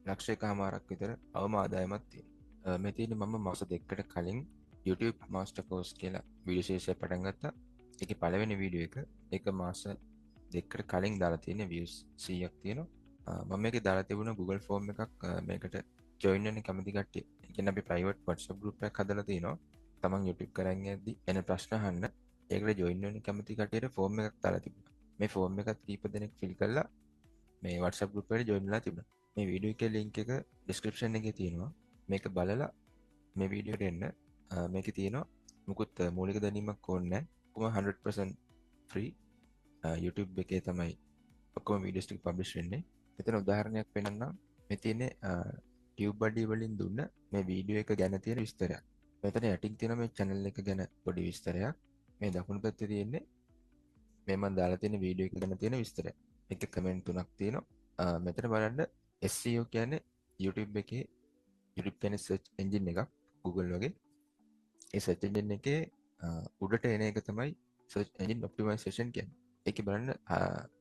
ලක්ෂ එකහමාරක් විතර අවම ආදායමක් තියෙනවා. මේ තියෙන්නේ මම මාස දෙකකට කලින් YouTube Master Course කියලා වීඩියෝ සීරීස් එකක් පටන් ගත්තා. ඒකේ පළවෙනි වීඩියෝ එක ඒක මාස දෙකකට කලින් දාලා තියෙන views 100ක් තියෙනවා. මම මේකේ දාලා තිබුණා Google Form එකක් මේකට join වෙන්න කැමති කට්ටිය. ඒ කියන්නේ අපි private WhatsApp group එකක් හදලා තිනවා. තමන් YouTube කරන් යද්දි එන ප්‍රශ්න අහන්න ඒකට join වෙන්න කැමති කට්ටියට form එකක් දාලා තිබුණා. මේ form එකත් කීප දෙනෙක් fill කරලා මේ WhatsApp group එකට join වෙලා තිබුණා. මේ වීඩියෝ එකේ link එක description එකේ තියෙනවා. මේක බලලා මේ වීඩියෝට එන්න. මේකේ තියෙනවා මුකුත් මූලික දැනීමක් ඕනේ නැහැ. කොහොම 100% free. YouTube එකේ තමයි ඔක්කොම වීඩියෝස් ටික පබ්ලිෂ් වෙන්නේ. මෙතන උදාහරණයක් පෙන්නන්නම්. මේ තියෙන්නේ TubeBuddy වලින් දුන්න මේ වීඩියෝ එක ගැන තියෙන විස්තරයක්. මෙතන යටින් තියෙන මේ channel එක ගැන පොඩි විස්තරයක්. මේ දකුණු පැත්තේ තියෙන්නේ මේ මම දාලා තියෙන වීඩියෝ එක ගැන තියෙන විස්තරය. මේක කමෙන්ට් තුනක් තියෙනවා. මෙතන බලන්න SEO කියන්නේ YouTube එකේ YouTube කියන්නේ search engine එකක් Google වගේ. ඒ search engine එකේ උඩට එන එක තමයි search engine optimization කියන්නේ. ඒකේ බලන්න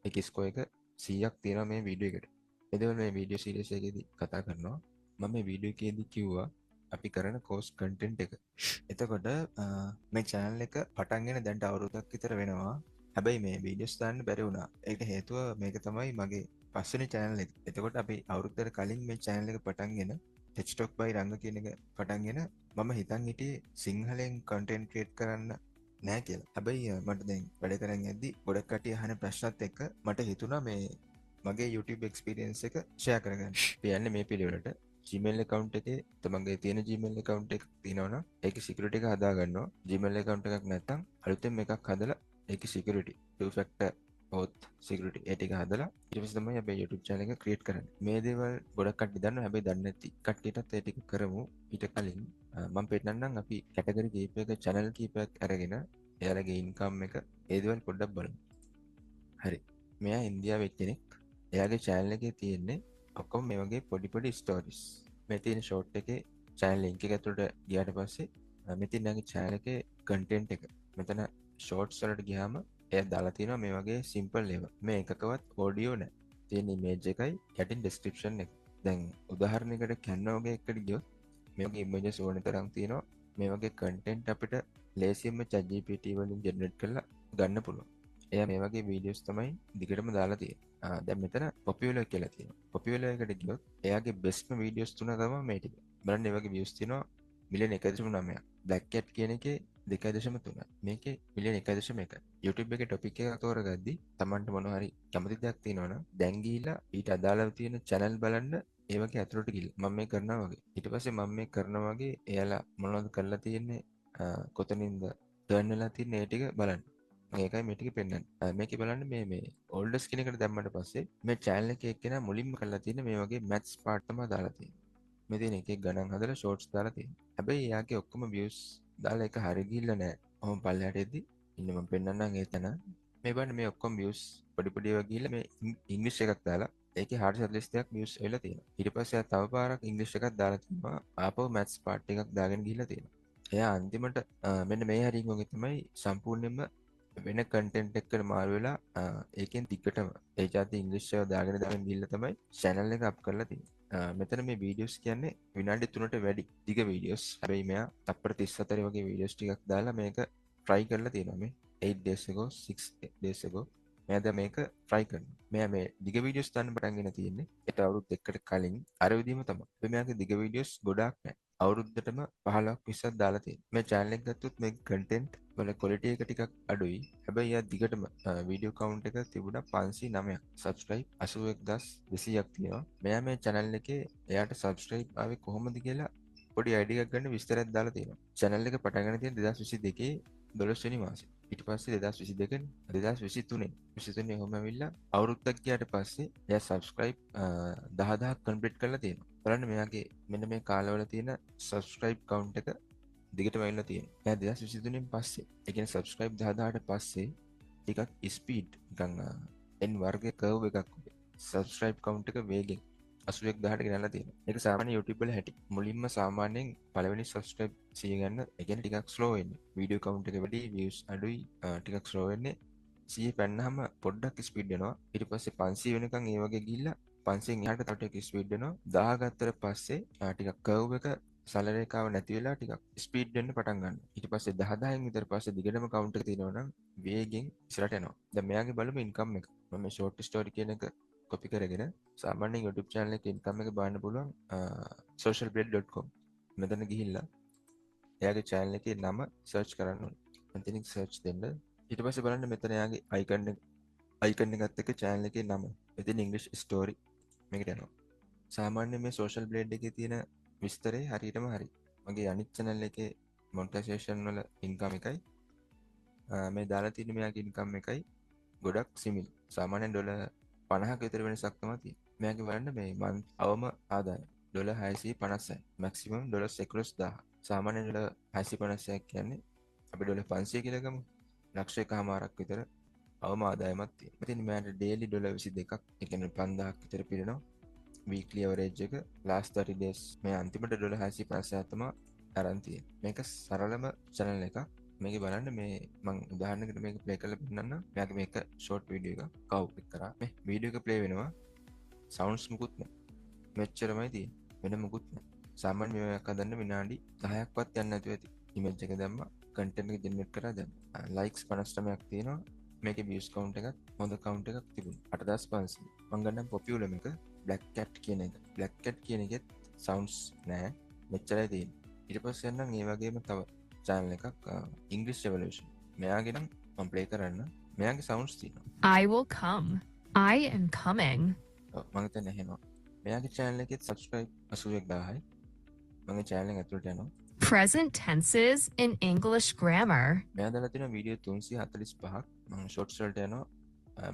ඒකේ score එක 100ක් තියෙනවා මේ වීඩියෝ එකට. එතකොට මේ වීඩියෝ සීරීස් එකේදී කතා කරනවා මම මේ වීඩියෝ එකේදී කිව්වා අපි කරන course content එක. එතකොට මේ channel එක පටන් ගෙන දැන්ට අවුරුද්දක් විතර වෙනවා. හැබැයි මේ වීඩියෝස් දාන්න බැරි වුණා. ඒකට හේතුව මේක තමයි මගේ පස්වෙනි channel එක. එතකොට අපි අවුරුද්දකට කලින් මේ channel එක පටන්ගෙන TechTalk by රංග කියන එක පටන්ගෙන මම හිතන් හිටියේ සිංහලෙන් content create කරන්න නෑ කියලා. හැබැයි මට දැන් වැඩ කරන් යද්දි ගොඩක් කට්ටිය අහන ප්‍රශ්නත් එක්ක මට හිතුණා මේ මගේ YouTube experience එක share කරගන්න. අපි යන්නේ මේ පිළිවෙලට. Gmail account එකේ තමන්ගේ තියෙන Gmail account එකක් තියෙනවනම් ඒකේ security එක හදා ගන්නවා. Gmail account එකක් නැත්නම් අලුතෙන් එකක් හදලා ඒකේ security two factor auth security ඒ ටික හදලා ඊට පස්සේ තමයි අපි YouTube channel එක create කරන්නේ. මේ දේවල් ගොඩක් කට්ටිය දන්නවා. හැබැයි දන්නේ නැති කට්ටියටත් ඒ ටික කරමු. ඊට කලින් මම පෙන්නන්නම් අපි කැටගරි කීපයක channel කීපයක් අරගෙන එයාලගේ income එක ඒ දේවල් පොඩ්ඩක් බලමු. හරි. මෙයා ඉන්දියාවේ කෙනෙක්. එයාගේ channel එකේ තියෙන්නේ ඔක්කොම මේ වගේ පොඩි පොඩි stories. මේ තියෙන short එකේ channel link එක ඇතුළට ගියාට පස්සේ මේ තියෙන යාගේ channel එකේ content එක. මෙතන shorts වලට ගියාම එයා දාලා තියෙනවා මේ වගේ simple ඒවා. මේ එකකවත් audio නැහැ. තියෙන image එකයි යටින් description එක. දැන් උදාහරණයකට Canva වගේ එකකට ගියොත් මේ වගේ images ඕන තරම් තියෙනවා. මේ වගේ content අපිට ලේසියෙන්ම ChatGPT වලින් generate කරලා ගන්න පුළුවන්. එයා මේ වගේ වීඩියෝස් තමයි දිගටම දාලා තියෙන්නේ. දැන් මෙතන popular කියලා තියෙනවා. popular එකට ගියොත් එයාගේ bestම වීඩියෝස් තුන තමයි මේ ටික. බලන්න මේ වගේ views තියෙනවා මිලියන 1.9ක්. Black Cat කියන එකේ 2.3. මේකේ මිලියන 1.1. YouTube එකේ topic එකක් තෝරගද්දි Tamanට මොනවා හරි කැමති දෙයක් තියෙනවනම් දැන් ගිහිල්ලා ඊට අදාළව තියෙන channel බලන්න ඒ වගේ ඇතුළට ගිහිල්ලා මම මේ කරනවා වගේ. ඊට පස්සේ මම මේ කරනවා වගේ එයාලා මොනවද කරලා තියෙන්නේ කොතනින්ද turn වෙලා තියෙන්නේ ඒ ටික බලන්න. ඒකයි මේ ටික පෙන්වන්නේ. මේකේ බලන්න මේ ඕල්ඩර්ස් කියන එකට දැම්මට පස්සේ මේ channel එකේ එක්කෙනා මුලින්ම කරලා තියෙන මේ වගේ maths part තමයි දාලා තියෙන්නේ. මේ තියෙන එකේ ගණන් හදලා shorts දාලා තියෙනවා. හැබැයි එයාගේ ඔක්කොම views දාලා එක හරිය ගිහිල්ලා නැහැ. ඔහොම පල්ලෙහාට එද්දි ඉන්න මම පෙන්වන්නම් ඒ තැන. මේ බලන්න මේ ඔක්කොම views පොඩි පොඩි ඒවා ගිහිල්ලා මේ ඉංග්‍රීසි එකක් දාලා ඒකේ 442ක් views වෙලා තියෙනවා. ඊට පස්සේ ආ තව පාරක් ඉංග්‍රීසි එකක් දාලා තිබ්බා. ආපහු maths part එකක් දාගෙන ගිහිල්ලා තියෙනවා. එයා අන්තිමට මෙන්න මේ හරියන් වගේ තමයි සම්පූර්ණයෙන්ම වෙන කන්ටෙන්ට් එකකට මාරු වෙලා ඒකෙන් දිගටම ඒ જાති ඉංග්‍රීසි ඒවා දාගෙන ගිහිල්ලා තමයි channel එක අප් කරලා තියෙන්නේ. මෙතන මේ වීඩියෝස් කියන්නේ විනාඩි 3ට වැඩි දිග වීඩියෝස්. හැබැයි මෙයා තප්පර 34 වගේ වීඩියෝස් ටිකක් දාලා මේක try කරලා තියෙනවා මේ 8 days ago 6 days ago මෙයා දැන් මේක try කරනවා. මෙයා මේ දිග වීඩියෝස් දාන්න පටන්ගෙන තියෙන්නේ ඒට අවුරුදු දෙකකට කලින් අර විදිහම තමයි. මෙයාගේ දිග වීඩියෝස් ගොඩාක් නැහැ. අවුරුද්දටම 15ක් 20ක් දාලා තියෙනවා. මේ channel එක ගත්තොත් මේ content වල quality එක ටිකක් අඩුයි. හැබැයි යා දිගටම වීඩියෝ count එක තිබුණා 509ක්. subscribe 81200ක් තියෙනවා. මෙයා මේ channel එකේ එයාට subscribe ආවේ කොහොමද කියලා පොඩි idea එකක් ගන්න විස්තරයක් දාලා තියෙනවා. channel එක පටන් ගන්න තියෙන 2022 12 වෙනි මාසේ. ඊට පස්සේ 2022 2023 23 ඔහොම ඇවිල්ලා අවුරුද්දක් ගියාට පස්සේ එයා subscribe 10000ක් complete කරලා තියෙනවා. බලන්න මෙයාගේ මෙන්න මේ කාලවල තියෙන subscribe count එක දිගටම ඇවිල්ලා තියෙනවා. එයා 2023 පස්සේ ඒ කියන්නේ subscribe 10000ට පස්සේ ටිකක් speed නිකන් n වර්ගයේ curve එකක් වගේ subscribe count එක වේගෙන් 81000ට ගෙනල්ලා තියෙනවා. ඒක සාමාන්‍ය YouTube වල හැටි. මුලින්ම සාමාන්‍යයෙන් පළවෙනි subscribe 100 ගන්න ඒ කියන්නේ ටිකක් slow වෙන්නේ. video count එක වැඩි, views අඩුයි, ටිකක් slow වෙන්නේ. 100 පැන්නාම පොඩ්ඩක් ස්පීඩ් වෙනවා. ඊට පස්සේ 500 වෙනකන් ඒ වගේ ගිහිල්ලා 500න් එහාට තව ටිකක් ස්පීඩ් වෙනවා. 1000 ගත්තට පස්සේ ටිකක් කර්ව් එක සරල රේඛාව නැති වෙලා ටිකක් ස්පීඩ් වෙන්න පටන් ගන්නවා. ඊට පස්සේ 10,000න් විතර පස්සේ දිගටම කවුන්ට් එක තියෙනවා නම් වේගෙන් ඉස්සරහට යනවා. දැන් මෙයාගේ බලමු ඉන්කම් එක. මම මේ ෂෝට් ස්ටෝරි කියන එක කොපි කරගෙන සාමාන්‍ය YouTube channel එකේ ඉන්කම් එක බලන්න පුළුවන් socialblade.com. මෙතන ගිහිල්ලා එයාගේ channel එකේ නම search කරන්න ඕනේ. මෙතනින් search දෙන්න. ඊට පස්සේ බලන්න මෙතන එයාගේ icon එකත් එක්ක channel එකේ නම. මෙතන English story මේකට යනවා. සාමාන්‍ය මේ social blade එකේ තියෙන විස්තරේ හරියටම හරි. මගේ අනිත් channel එකේ monetization වල income එකයි මේ දාලා තියෙන මෙයාගේ income එකයි ගොඩක් සිමිල්. සාමාන්‍යයෙන් ඩොලර් 50ක විතර වෙනසක් තමයි තියෙන්නේ. මෙයාගේ බලන්න මේ month අවම ආදායම ඩොලර් 656. maximum dollar 11000. සාමාන්‍ය ඩොලර් 656ක් කියන්නේ අපි ඩොලර් 500 කියලා ගමු. ලක්ෂ එකමාරක් විතර අවම ආදායමක් තියෙනවා. ඉතින් මෙයාට daily ඩොලර් 22ක්, ඒ කියන්නේ 5000ක් විතර පිරෙනවා. weekly average එක last 30 days මේ අන්තිමට ඩොලර් 656 තමයි අරන් තියෙන්නේ. මේක සරලම channel එකක්. මේක බලන්න මේ මම උදාහරණයකට මේක ප්ලේ කරලා පෙන්නන්නම්. මෙයාගේ මේක ෂෝට් වීඩියෝ එකක් කව් ක්ලික් කරා. මේ වීඩියෝ එක ප්ලේ වෙනවා. සවුන්ඩ්ස් මුකුත් නැහැ. මෙච්චරමයි තියෙන්නේ. වෙන මුකුත් නැහැ. සාමාන්‍ය මේක හදන්න විනාඩි 10ක්වත් යන්නේ නැතුව ඇති. ඉමේජ් එක දැම්මා, කන්ටෙන්ට් එක ජෙනරේට් කරා දැම්මා. ලයික්ස් 59ක් තියෙනවා. මේකේ views count එකත් හොඳ count එකක් තිබුණා. 8500. මම ගන්නම් popular එක Black Cat කියන එක. Black Cat කියන එකෙත් sounds නැහැ. මෙච්චරයි තියෙන්නේ. ඊට පස්සේ යන්නම් ඒ වගේම තව channel එකක් English Revolution. මෙයාගේ නම් මම play කරන්න. මෙයාගේ sounds තියෙනවා. I will come. I am coming. මම හිතන්නේ ඇහෙනවා. මෙයාගේ channel එකෙත් subscribe 81000යි. මගේ channel එක ඇතුළට යනවා. Present tenses in English grammar. මෙයා දාලා තියෙන වීඩියෝ 345ක්. මම shorts වලට යනවා.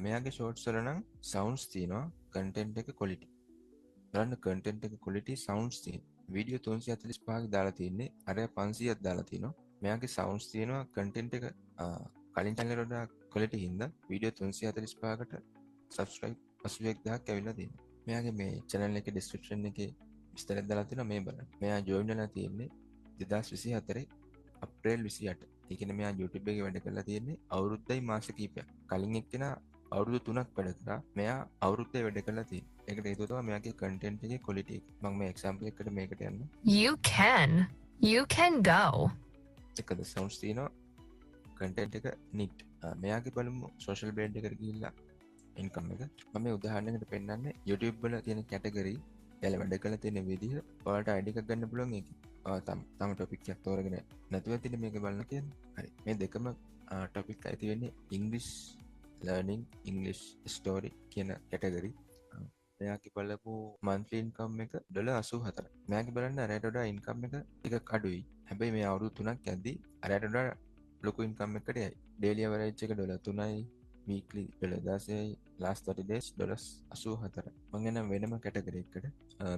මෙයාගේ shorts වල නම් sounds තියෙනවා. content එක quality. බලන්න content එක quality sounds තියෙනවා. වීඩියෝ 345ක් දාලා තියෙන්නේ. අර 500ක් දාලා තියෙනවා. මෙයාගේ sounds තියෙනවා. content එක කලින් channel වල වඩා quality හින්දා වීඩියෝ 345කට subscribe 81000ක් ඇවිල්ලා තියෙනවා. මෙයාගේ මේ channel එකේ description එකේ විස්තරයක් දාලා තියෙනවා මේ බලන්න. මෙයා join වෙලා තියෙන්නේ 2024 අප්‍රේල් 28. ඒ කියන්නේ මෙයා YouTube එකේ වැඩ කරලා තියෙන්නේ අවුරුද්දයි මාස කිහිපයක්. කලින් එක්කෙනා අවුරුදු 3ක් වැඩ කරා. මෙයා අවුරුද්දේ වැඩ කරලා තියෙන්නේ. ඒකට හේතුව තමයි මෙයාගේ content එකේ quality එක. මම මේ example එකකට මේකට යන්න. You can. You can go. එකද sounds තියෙනවා. content එක neat. මෙයාගේ බලමු social blade එකට ගිහිල්ලා income එක. මම මේ උදාහරණයකට පෙන්නන්නේ YouTube වල තියෙන category එයාලා වැඩ කරලා තියෙන විදිහ ඔයාලට ID එකක් ගන්න පුළුවන් ඒකේ. තම ටොපික් එකක් තෝරගෙන නැතුව ඇතිනේ මේක බලන්න කියන්නේ. හරි. මේ දෙකම ටොපික් ඇති වෙන්නේ English learning English story කියන category. මෙයාගේ බලපු monthly income එක $84. මෙයාගේ බලන්න අරයට වඩා income එක ටිකක් අඩුයි. හැබැයි මේ අවුරුදු 3ක් යද්දි අරයට වඩා ලොකු income එකකට යයි. daily average එක $3යි. weekly $10යි. last 30 days $84. මම එනම් වෙනම category එකකට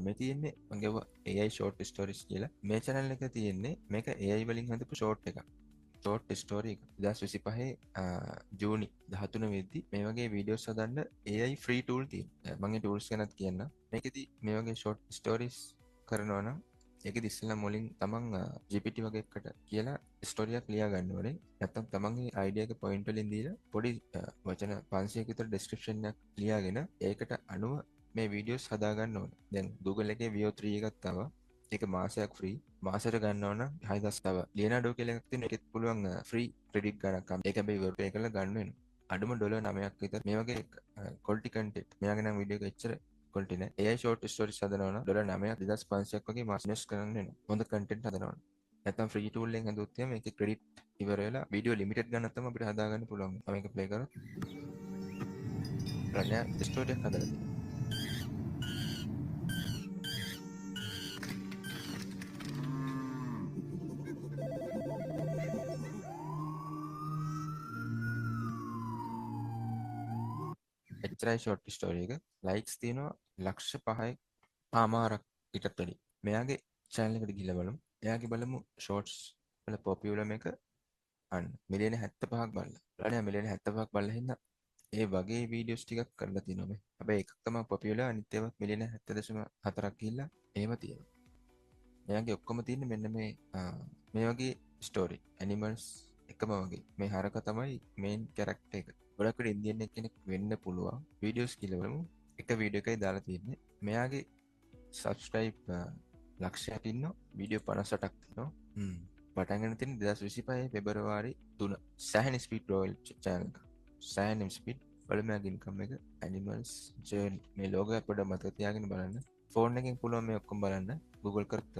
මේ තියෙන්නේ මගේ AI short stories කියලා. මේ channel එක තියෙන්නේ මේක AI වලින් හදපු short එකක්. short story එක 2025 ජූනි 13 වෙද්දි මේ වගේ වීඩියෝස් හදන්න AI free tool තියෙනවා. මම ඒ tools ගැනත් කියන්න. මේකෙදි මේ වගේ short stories කරනවා නම් ඒකෙදි ඉස්සෙල්ලා මුලින් තමන් GPT වගේ එකකට කියලා ස්ටෝරි එකක් ලියා ගන්න ඕනේ. නැත්නම් තමන්ගේ අයිඩියා එක පොයින්ට් වලින් දීලා පොඩි වචන 500ක විතර description එකක් ලියාගෙන ඒකට අනුව මේ වීඩියෝස් හදා ගන්න ඕනේ. දැන් Google එකේ Veo 3 එකක් තාවා. ඒක මාසයක් ෆ්‍රී. මාසෙට ගන්නවා නම් 6000 තව. ලියනාඩෝ කියලා එකක් තියෙනවා. ඒකෙත් පුළුවන් ෆ්‍රී ක්‍රෙඩිට් ගණක් ගන්න. ඒක හැබැයි වෙබ් එක කරලා ගන්න වෙනවා. අඩුම ඩොලර් 9ක් විතර. මේ වගේ quality content. මෙයාගේ නම් වීඩියෝ එක එච්චර quality නෑ. AI short stories හදනවා නම් ඩොලර් 9ක් 2500ක් වගේ මාස ඉන්වෙස්ට් කරන්න වෙනවා. හොඳ content හදනවා. නැත්නම් ෆ්‍රී tool එකෙන් හදුවොත් එහෙම ඒකේ ක්‍රෙඩිට් ඉවර වෙලා වීඩියෝ ලිමිටඩ් ගන්නත් තමයි අපිට හදා ගන්න පුළුවන්. මම මේක ප්ලේ කරොත් රණ්‍යා ස්ටෝරි එකක් හදලා තියෙනවා. එච්චරයි ෂෝට් ස්ටෝරි එක. ලයික්ස් තියෙනවා ලක්ෂ 5යි පාමාරක් ඊටත් වැඩි. මෙයාගේ channel එකට ගිහලා බලමු. එයාගේ බලමු shorts වල popular එක අන්න මිලියන 75ක් බලලා. බලන්න මිලියන 75ක් බලලා හින්දා ඒ වගේ වීඩියෝස් ටිකක් කරලා තියෙනවා මේ. හැබැයි එකක් තමයි popular අනිත් ඒවා මිලියන 70.4ක් ගිහිල්ලා එහෙම තියෙනවා. මෙයාගේ ඔක්කොම තියෙන්නේ මෙන්න මේ වගේ ස්ටෝරි. ඇනිමල්ස් එකම වගේ. මේ හරක තමයි මේන් කැරක්ටර් එක. ගොඩක් වෙලා ඉන්දියන් කෙනෙක් වෙන්න පුළුවන්. වීඩියෝස් කියලා බලමු. එක වීඩියෝ එකයි දාලා තියෙන්නේ. මෙයාගේ සබස්ක්‍රයිබ් ලක්ෂයක් ඉන්නවා. වීඩියෝ 58ක් තියෙනවා. පටන් ගන්න තියෙන්නේ 2025 පෙබරවාරි 3. සෑහෙන ස්පීඩ් රොයල් channel එක. සෑහෙන ස්පීඩ් බලමු මෙයාගේ ඉන්කම් එක. ඇනිමල්ස් ජර්නි මේ ලෝගෝ එක පොඩ්ඩක් මතක තියාගෙන බලන්න. ෆෝන් එකෙන් පුළුවන් මේ ඔක්කොම බලන්න. Google කරත්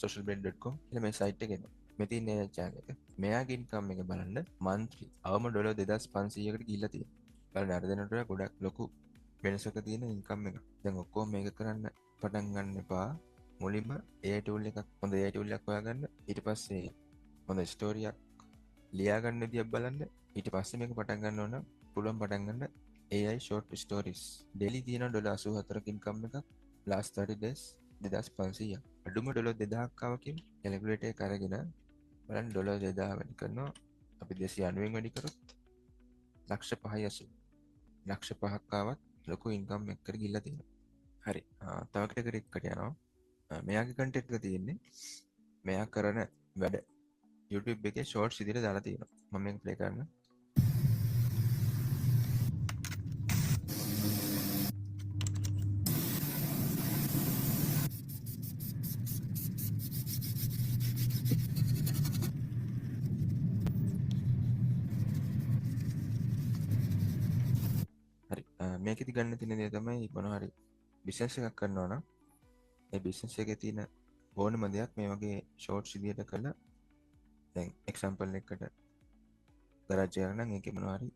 socialblade.com කියලා මේ site එක එනවා. මේ තියෙන channel එක. මෙයාගේ ඉන්කම් එක බලන්න monthly අවම ඩොලර් 2500කට ගිහිල්ලා තියෙනවා. බලන්න අර දෙනට වඩා ගොඩක් ලොකු වෙනසක තියෙන ඉන්කම් එක. දැන් ඔක්කොම මේක කරන්න පටන් ගන්න එපා. මුලින්ම AI tool එකක් හොඳ AI tool එකක් හොයාගන්න. ඊට පස්සේ හොඳ ස්ටෝරි එකක් ලියා ගන්න විදියක් බලන්න. ඊට පස්සේ මේක පටන් ගන්න ඕන පුළුවන් පටන් ගන්න AI short stories. daily තියෙන ඩොලර් 84ක ඉන්කම් එකක් last 30 days 2500ක්. අඩුම ඩොලර් 2000ක් ආව කියන කැල්කියුලේටර් එක අරගෙන බලන්න ඩොලර් 2000 වැඩි කරනවා. අපි 290න් වැඩි කරොත් ලක්ෂ 5යි 80. ලක්ෂ 5ක් ආවත් ලොකු ඉන්කම් එකකට ගිහිල්ලා තියෙනවා. හරි. තව කටගරියකට යනවා. මෙයාගේ කන්ටෙන්ට් එක තියෙන්නේ මෙයා කරන වැඩ YouTube එකේ ෂෝට්ස් විදිහට දාලා තියෙනවා. මම මේක ප්ලේ කරන්න. හරි. මේකෙදි ගන්න තියෙන දේ තමයි මොනවා හරි බිස්නස් එකක් කරනවා නම් ඒ බිස්නස් එකේ තියෙන ඕනම දෙයක් මේ වගේ ෂෝට්ස් විදිහට කරලා දැන් එක්සැම්පල් එකකට ගරාජ් එකක් නම් ඒකේ මොනවා හරි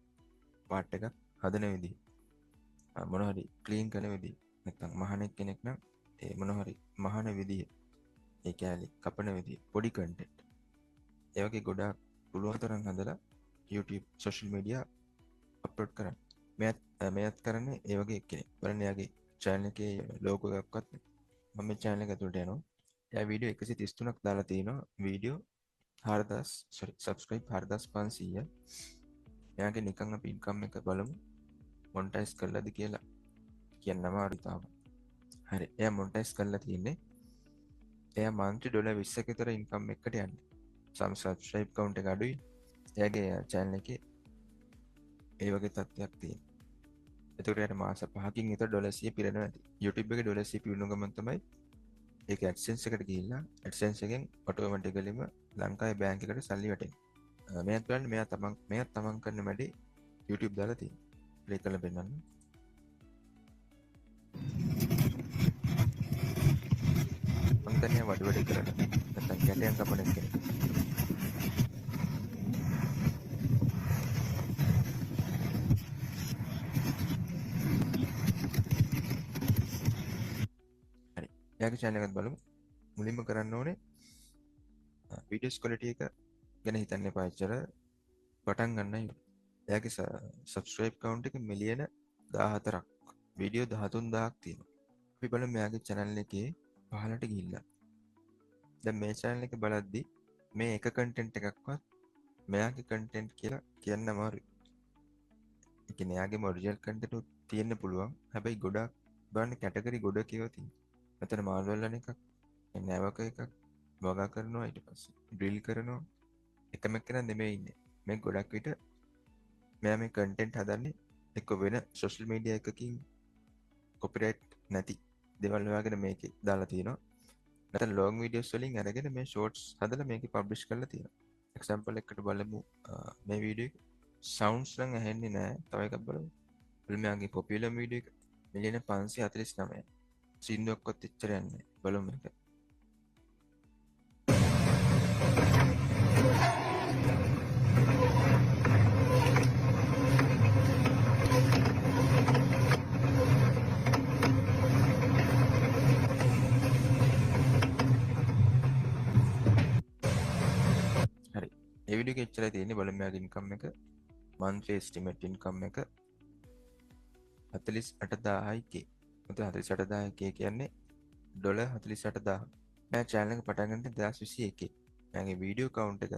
පාර්ට් එකක් හදන විදිහ මොනවා හරි ක්ලීන් කරන විදිහ නැත්නම් මහණෙක් කෙනෙක් නම් ඒ මොනවා හරි මහණ විදිහ ඒ කැලේ කපන විදිහ පොඩි කන්ටෙන්ට් ඒ වගේ ගොඩාක් පුළුවන් තරම් හදලා YouTube social media අප්ලෝඩ් කරන්න. මෙයත් කරන්නේ ඒ වගේ කෙනෙක්. බලන්න එයාගේ channel එකේ logo එකක්වත් මම මේ channel එක ඇතුළට යනවා. එයා වීඩියෝ 133ක් දාලා තිනවා. Video 4000 subscribe 4500. එයාගේ නිකන් අපි ඉන්කම් එක බලමු. මොනිටයිස් කරලාද කියලා කියන්න අමාරුයි තාම. හරි. එයා මොනිටයිස් කරලා තියෙන්නේ. එයා monthly ඩොලර් 20ක විතර ඉන්කම් එකකට යන්නේ. subscribe count එක අඩුයි. එයාගේ channel එකේ ඒ වගේ තත්ත්වයක් තියෙනවා. එතකොට යාට මාස 5කින් විතර ඩොලර් 100 පිරෙනවා ඇති. YouTube එකේ ඩොලර් 100 පිරුණු ගමන් තමයි ඒක AdSense එකට ගිහිල්ලා AdSense එකෙන් ඔටෝමැටිකලිම ලංකාවේ බැංක් එකට සල්ලි වැටෙනවා. මෙයාත් බලන්න මෙයා තමන් කරන වැඩේ YouTube දාලා තියෙනවා. ප්ලේ කරලා පෙන්නන්න. මම හිතන්නේ වඩ වැඩ කරලා නැත්නම් කැටයන් කපන කෙනෙක්. හරි. එයාගේ channel එකත් බලමු. මුලින්ම කරන්න ඕනේ වීඩියෝස් ක්වොලිටි එක ගැන හිතන්න එපා එච්චර. පටන් ගන්නයි. එයාගේ subscribe count එක මිලියන 14ක්. වීඩියෝ 13000ක් තියෙනවා. අපි බලමු මෙයාගේ channel එකේ පහළට ගිහිල්ලා. දැන් මේ channel එක බලද්දි මේ එක content එකක්වත් මෙයාගේ content කියලා කියන්න අමාරුයි. ඒ කියන්නේ එයාගේම original content උත් තියෙන්න පුළුවන්. හැබැයි ගොඩක් බලන්න category ගොඩක් ඒවා තියෙනවා. මෙතන මාල්වල් එකක්, නැවක එකක්, වගා කරනවා ඊට පස්සේ drill කරනවා. එකම කෙනා නෙමෙයි ඉන්නේ. මේ ගොඩක් විට මෙයා මේ content හදන්නේ එක්ක වෙන social media එකකින් copyright නැති දේවල් හොයාගෙන මේකේ දාලා තියෙනවා. නැත්නම් long videos වලින් අරගෙන මේ shorts හදලා මේකේ publish කරලා තියෙනවා. example එකකට බලමු මේ වීඩියෝ එක sounds නම් ඇහෙන්නේ නැහැ. තව එකක් බලමු. මෙයාගේ popular video එක මිලියන 549. සින්දුවක්වත් එච්චර යන්නේ නැහැ. බලමු මේක. ඒ වීඩියෝ එකේ එච්චරයි තියෙන්නේ. බලමු මෙයාගේ ඉන්කම් එක. monthly estimate income එක 48000යි k. මොකද 48000ක් කියන්නේ ඩොලර් 48000. මම channel එක පටන් ගන්න 2021. මගේ වීඩියෝ count එක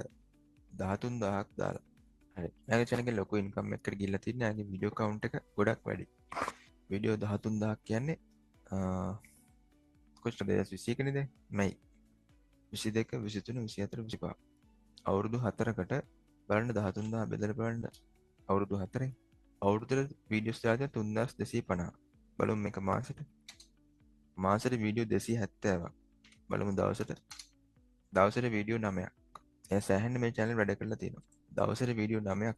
13000ක් දාලා. හරි. මගේ channel එකේ ලොකු income එකකට ගිහිල්ලා තින්නේ. මගේ වීඩියෝ count එක ගොඩක් වැඩි. වීඩියෝ 13000ක් කියන්නේ කොච්චරද 2021 නේද? මයි 22 23 24 25. අවුරුදු 4කට බලන්න 13000 බෙදලා බලන්න අවුරුදු 4ෙන් අවුරුද්දට වීඩියෝස් දාලා 3250. බලමු මේක මාසෙට වීඩියෝ 270ක්. බලමු දවසට වීඩියෝ 9ක්. එයා සෑහෙන මේ channel වැඩ කරලා තියෙනවා. දවසට වීඩියෝ 9ක්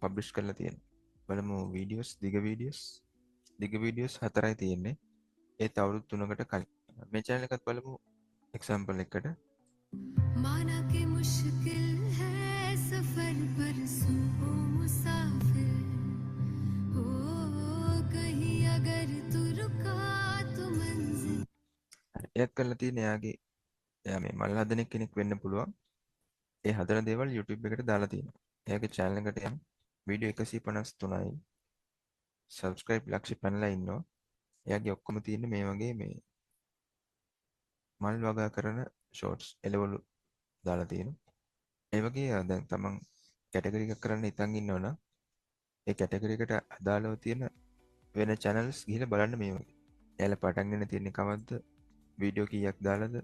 පබ්ලිෂ් කරලා තියෙනවා. බලමු දිග වීඩියෝස් 4යි තියෙන්නේ. ඒත් අවුරුදු 3කට කලින්. මේ channel එකත් බලමු එක්සැම්පල් එකකට. माना कि मुश्किल है सफर पर सुनो मुसाफिर हो कहीं अगर तू रुका तो मंजिल එයත් කරලා තියෙන එයා මේ මල් හදන කෙනෙක් වෙන්න පුළුවන්. ඒ හදන දේවල් YouTube එකට දාලා තියෙනවා. එයාගේ channel එකට යන්න වීඩියෝ 153යි. subscribe ලක්ෂ පැනලා ඉන්නවා. එයාගේ ඔක්කොම තියෙන්නේ මේ වගේ මේ මල් වගා කරන shorts එළවලු දාලා තියෙනවා. ඒ වගේ දැන් තමන් කැටගරි එකක් කරන්න හිතන් ඉන්නවනම් ඒ කැටගරි එකට අදාළව තියෙන වෙන channels ගිහලා බලන්න මේ වගේ. එයාලා පටන් ගන්න තියෙන්නේ කවද්ද? වීඩියෝ කීයක් දාලාද?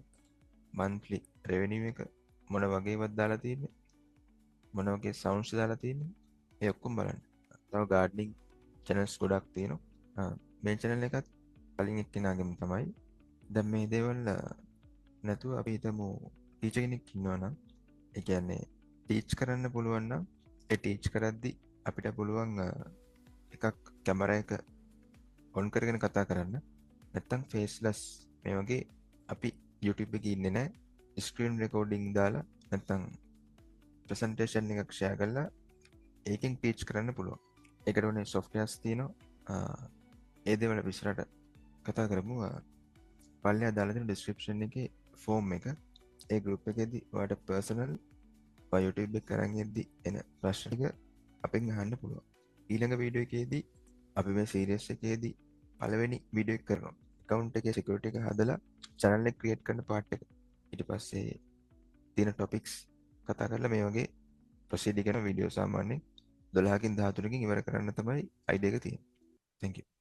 monthly revenue එක මොන වගේවත් දාලා තියෙන්නේ? මොන වගේ sounds දාලා තියෙන්නේ? ඒ ඔක්කොම බලන්න. තව gardening channels ගොඩක් තියෙනවා. මේ channel එකත් කලින් එක්කෙනාගෙම තමයි. දැන් මේ දේවල් නැතුව අපි හිතමු ටීචර් කෙනෙක් ඉන්නවා නම් ඒ කියන්නේ ටීච් කරන්න පුළුවන් නම් ඒ ටීච් කරද්දි අපිට පුළුවන් එකක් කැමරා එක ඔන් කරගෙන කතා කරන්න. නැත්තම් ෆේස්ලස් මේ වගේ අපි YouTube එකේ ඉන්නේ නැහැ. ස්ක්‍රීන් රෙකෝඩින් දාලා නැත්තම් ප්‍රසන්ටේෂන් එකක් ෂෙයා කරලා ඒකෙන් ටීච් කරන්න පුළුවන්. ඒකට ඕනේ softwares තියෙනවා. ඒ දේවල් අපි ඉස්සරහට කතා කරමු. පල්ලෙහා දාලා තියෙන description එකේ ෆෝම් එක ඒ ගෲප් එකේදී ඔයාලට පර්සනල් YouTube එක කරන් යද්දි එන ප්‍රශ්න ටික අපෙන් අහන්න පුළුවන්. ඊළඟ වීඩියෝ එකේදී අපි මේ සීරීස් එකේදී පළවෙනි වීඩියෝ එක කරනවා. account එකේ security එක හදලා channel එක create කරන part එක. ඊට පස්සේ තියෙන topics කතා කරලා මේ වගේ proceed කරන වීඩියෝ සාමාන්‍යයෙන් 12කින් 13කින් ඉවර කරන්න තමයි idea එක තියෙන්නේ. Thank you.